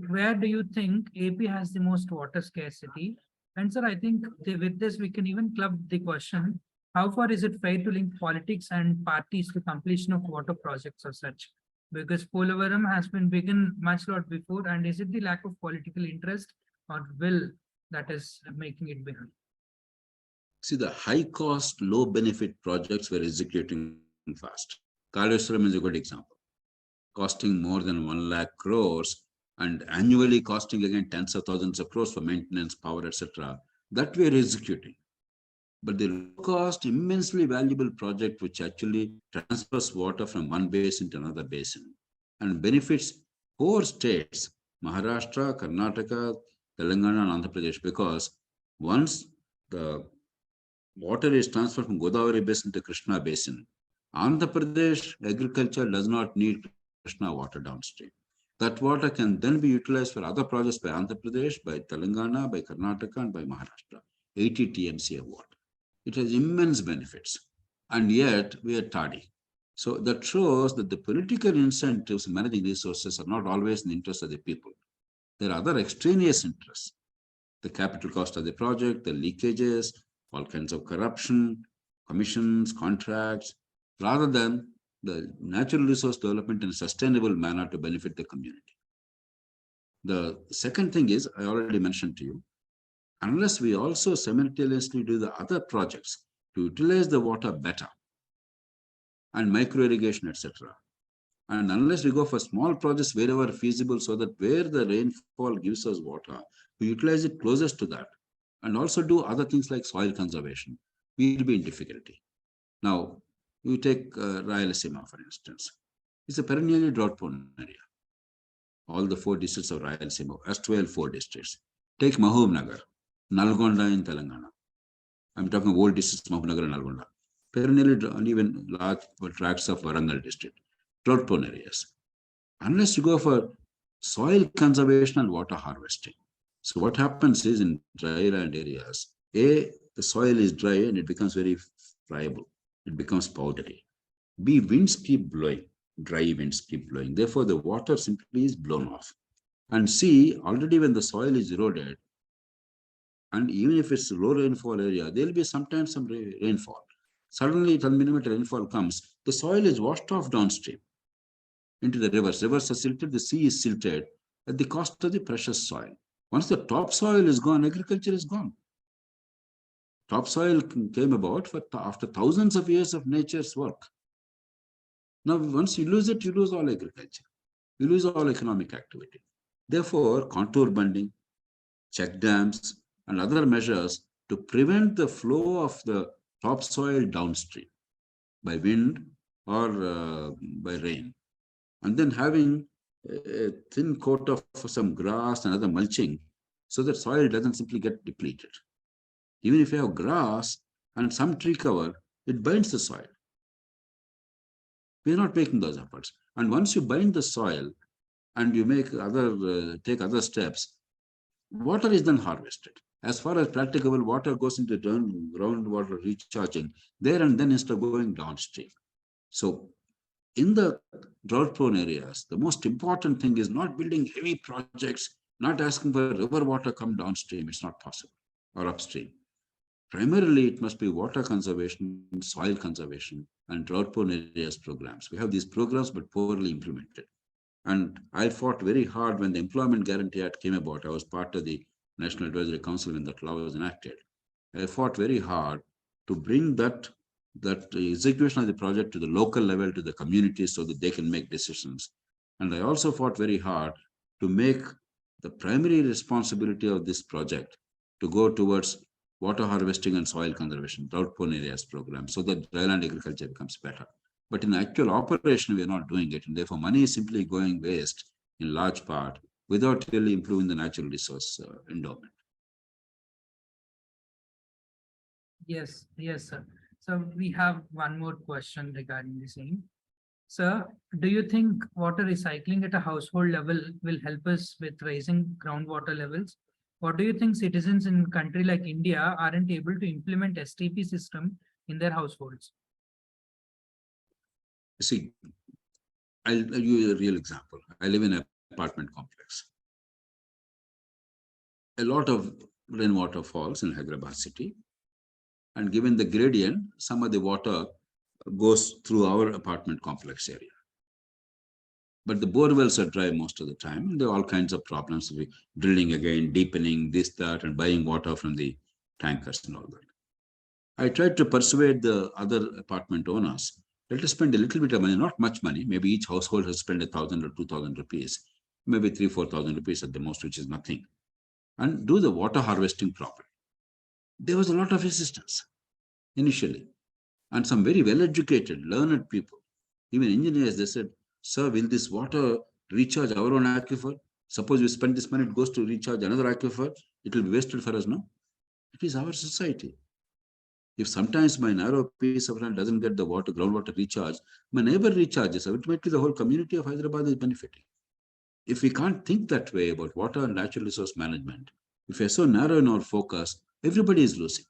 Where do you think AP has the most water scarcity? And sir, I think with this, we can even club the question, how far is it fair to link politics and parties to completion of water projects or such? Because Polavaram has been begun much lot before, and is it the lack of political interest or will that is making it behind? See, the high cost, low benefit projects were executing fast. Kaleshwaram is a good example, costing more than 1 lakh crores and annually costing again tens of thousands of crores for maintenance, power, etc. That we are executing. But the low cost, immensely valuable project which actually transfers water from one basin to another basin and benefits 4 states, Maharashtra, Karnataka, Telangana, and Andhra Pradesh, because once the water is transferred from Godavari basin to Krishna basin, Andhra Pradesh agriculture does not need Krishna water downstream. That water can then be utilized for other projects by Andhra Pradesh, by Telangana, by Karnataka, and by Maharashtra. 80 TMC of water. It has immense benefits, and yet we are tardy. So that shows that the political incentives in managing resources are not always in the interest of the people. There are other extraneous interests, the capital cost of the project, the leakages, all kinds of corruption, commissions, contracts, rather than the natural resource development in a sustainable manner to benefit the community. The second thing is, I already mentioned to you, unless we also simultaneously do the other projects to utilize the water better and micro irrigation, etc. And unless we go for small projects wherever feasible, so that where the rainfall gives us water, we utilize it closest to that, and also do other things like soil conservation, we will be in difficulty. Now, you take Rayalaseema, for instance. It's a perennially drought-prone area. All the 4 districts of Rayalaseema, erstwhile 4 districts. Take Mahoobnagar, Nalgonda in Telangana. I'm talking old districts, Mahoobnagar and Nalgonda. Perennially uneven large tracts of Warangal district, drought-prone areas. Unless you go for soil conservation and water harvesting. So what happens is in dry land areas, A, the soil is dry and it becomes very friable. It becomes powdery. B, winds keep blowing, dry winds keep blowing. Therefore, the water simply is blown off. And C, already when the soil is eroded, and even if it's a low rainfall area, there will be sometimes some rainfall. Suddenly, 10 millimeter rainfall comes, the soil is washed off downstream into the rivers. Rivers are silted, the sea is silted at the cost of the precious soil. Once the topsoil is gone, agriculture is gone. Topsoil came about after thousands of years of nature's work. Now, once you lose it, you lose all agriculture. You lose all economic activity. Therefore, contour bunding, check dams, and other measures to prevent the flow of the topsoil downstream by wind or by rain. And then having a thin coat of some grass and other mulching so that soil doesn't simply get depleted. Even if you have grass and some tree cover, it binds the soil. We are not making those efforts. And once you bind the soil and you make take other steps, water is then harvested. As far as practicable, water goes into groundwater recharging there and then instead of going downstream. So in the drought-prone areas, the most important thing is not building heavy projects, not asking for river water come downstream. It's not possible, or upstream. Primarily, it must be water conservation, soil conservation, and drought-prone areas programs. We have these programs, but poorly implemented. And I fought very hard when the Employment Guarantee Act came about. I was part of the National Advisory Council when that law was enacted. I fought very hard to bring that execution of the project to the local level, to the community, so that they can make decisions. And I also fought very hard to make the primary responsibility of this project to go towards water harvesting and soil conservation, drought-prone areas program, so that dryland agriculture becomes better. But in actual operation, we are not doing it, and therefore money is simply going waste in large part without really improving the natural resource endowment. Yes, sir. So we have one more question regarding the same. Sir, do you think water recycling at a household level will help us with raising groundwater levels? Or do you think citizens in a country like India aren't able to implement STP system in their households? See, I'll give you a real example. I live in an apartment complex. A lot of rainwater falls in Hyderabad city. And given the gradient, some of the water goes through our apartment complex area. But the bore wells are dry most of the time. There are all kinds of problems with drilling again, deepening, this, that, and buying water from the tankers and all that. I tried to persuade the other apartment owners, let us spend a little bit of money, not much money. Maybe each household has spent 1,000 or 2,000 rupees, maybe 3,000-4,000 rupees at the most, which is nothing, and do the water harvesting properly. There was a lot of resistance initially. And some very well-educated, learned people, even engineers, they said, sir, will this water recharge our own aquifer? Suppose we spend this money, it goes to recharge another aquifer, it will be wasted for us, no? It is our society. If sometimes my narrow piece of land doesn't get the water, groundwater recharge, my neighbor recharges, ultimately the whole community of Hyderabad is benefiting. If we can't think that way about water and natural resource management, if we're so narrow in our focus, everybody is losing.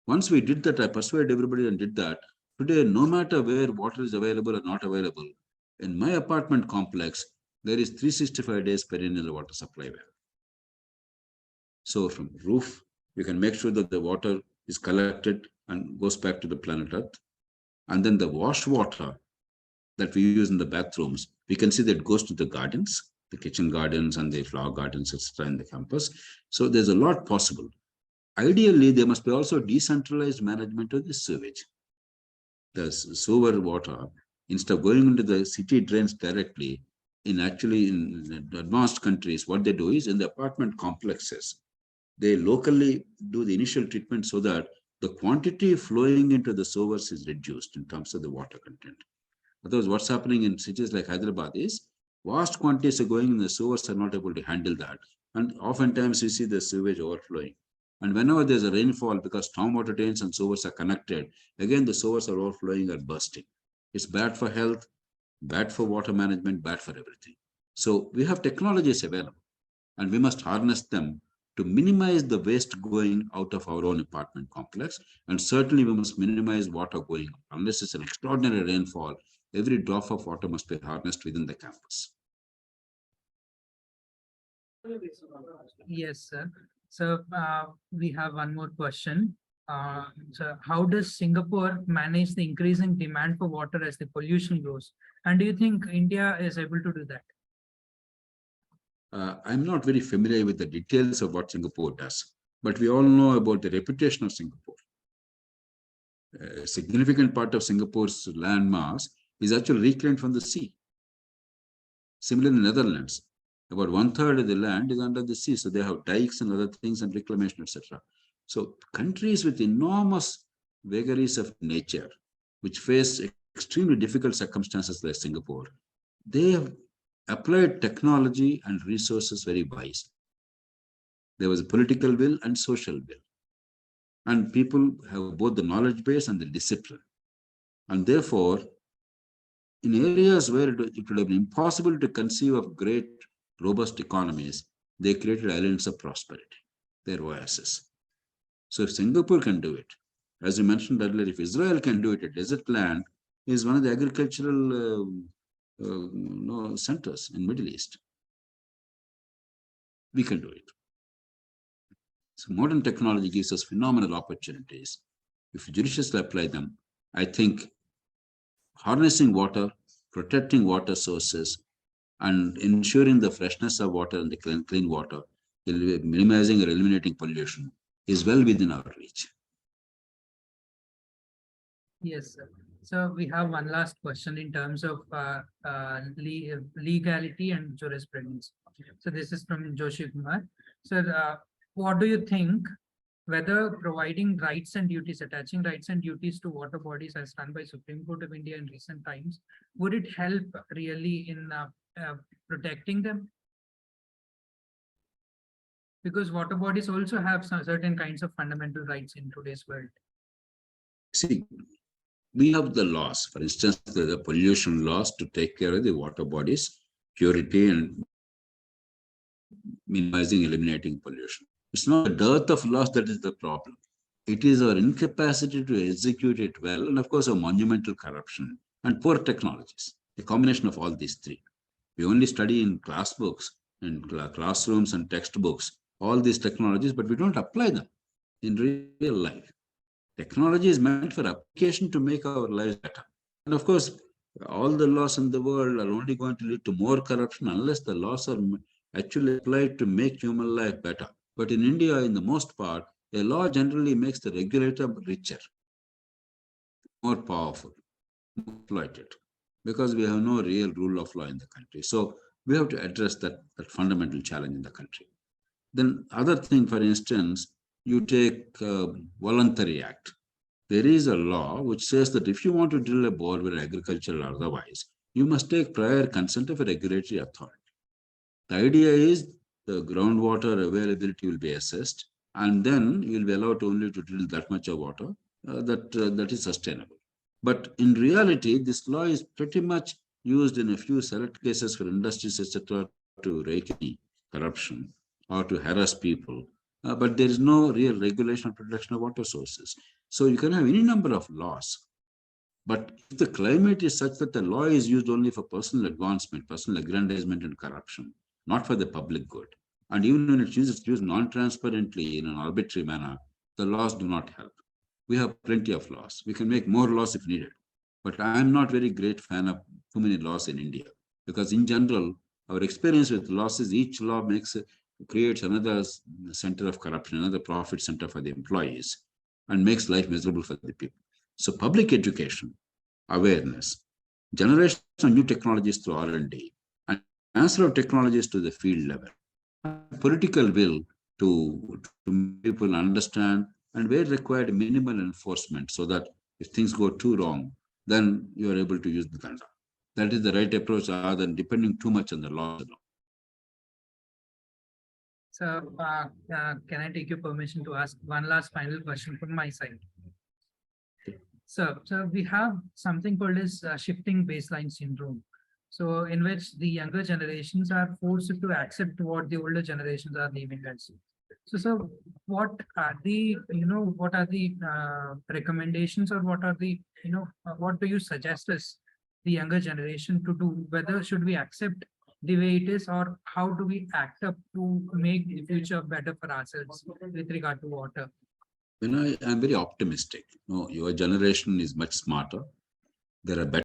Once we did that, I persuaded everybody and did that. Today, no matter where water is available or not available, in my apartment complex, there is 365 days perennial water supply well. So from roof, you can make sure that the water is collected and goes back to the planet Earth. And then the wash water that we use in the bathrooms, we can see that it goes to the gardens, the kitchen gardens and the flower gardens, etc. in the campus. So there's a lot possible. Ideally, there must be also decentralized management of the sewage. The sewer water, instead of going into the city drains directly, in advanced countries, what they do is in the apartment complexes, they locally do the initial treatment so that the quantity flowing into the sewers is reduced in terms of the water content. Otherwise, what's happening in cities like Hyderabad is vast quantities are going in the sewers are not able to handle that. And oftentimes we see the sewage overflowing. And whenever there's a rainfall, because stormwater drains and sewers are connected, again, the sewers are overflowing or bursting. It's bad for health, bad for water management, bad for everything. So we have technologies available and we must harness them to minimize the waste going out of our own apartment complex. And certainly we must minimize water going out. Unless it's an extraordinary rainfall, every drop of water must be harnessed within the campus. Yes, sir. So we have one more question. So how does Singapore manage the increasing demand for water as the pollution grows? And do you think India is able to do that? I'm not very familiar with the details of what Singapore does, but we all know about the reputation of Singapore. A significant part of Singapore's land mass is actually reclaimed from the sea. Similarly, in the Netherlands, about 1/3 of the land is under the sea. So they have dikes and other things and reclamation, etc. So countries with enormous vagaries of nature, which face extremely difficult circumstances like Singapore, they have applied technology and resources very wisely. There was a political will and social will. And people have both the knowledge base and the discipline. And therefore, in areas where it would have been impossible to conceive of great, robust economies, they created islands of prosperity. their oasis. So if Singapore can do it, as you mentioned earlier, if Israel can do it, a desert land is one of the agricultural centers in Middle East. We can do it. So modern technology gives us phenomenal opportunities. If we judiciously apply them, I think harnessing water, protecting water sources, and ensuring the freshness of water and the clean water, minimizing or eliminating pollution is well within our reach. Yes, sir. So we have one last question in terms of legality and jurisprudence. So this is from Joshi Kumar. So what do you think whether providing rights and duties, attaching rights and duties to water bodies as done by Supreme Court of India in recent times, would it help really in protecting them? Because water bodies also have some certain kinds of fundamental rights in today's world. See, we have the laws, for instance, the pollution laws to take care of the water bodies, purity and minimizing, eliminating pollution. It's not the dearth of laws that is the problem. It is our incapacity to execute it well, and of course, our monumental corruption and poor technologies, a combination of all these three. We only study in class books, in classrooms and textbooks, all these technologies, but we don't apply them in real life. Technology is meant for application to make our lives better. And of course, all the laws in the world are only going to lead to more corruption unless the laws are actually applied to make human life better. But in India, in the most part, a law generally makes the regulator richer, more powerful, more exploited, because we have no real rule of law in the country. So we have to address that fundamental challenge in the country. Then other thing, for instance, you take voluntary act. There is a law which says that if you want to drill a borewell, agricultural or otherwise, you must take prior consent of a regulatory authority. The idea is the groundwater availability will be assessed, and then you will be allowed only to drill that much of water that is sustainable. But in reality, this law is pretty much used in a few select cases for industries, etc., to rake in corruption or to harass people. But there is no real regulation or protection of water sources. So you can have any number of laws. But if the climate is such that the law is used only for personal advancement, personal aggrandizement and corruption, not for the public good, and even when it's used non-transparently in an arbitrary manner, the laws do not help. We have plenty of laws. We can make more laws if needed. But I'm not very great fan of too many laws in India, because in general, our experience with laws is each law creates another center of corruption, another profit center for the employees, and makes life miserable for the people. So public education, awareness, generation of new technologies through R&D, and transfer of technologies to the field level, and political will to people understand, and where required minimal enforcement, so that if things go too wrong, then you are able to use the danda. That is the right approach, rather than depending too much on the law. So can I take your permission to ask one last final question from my side? So we have something called as shifting baseline syndrome. So in which the younger generations are forced to accept what the older generations are leaving us. So what are the, what are the recommendations, or what are the, what do you suggest us, the younger generation, to do? Whether should we accept the way it is, or how do we act up to make the future better for ourselves with regard to water? I'm very optimistic. Your generation is much smarter. There are better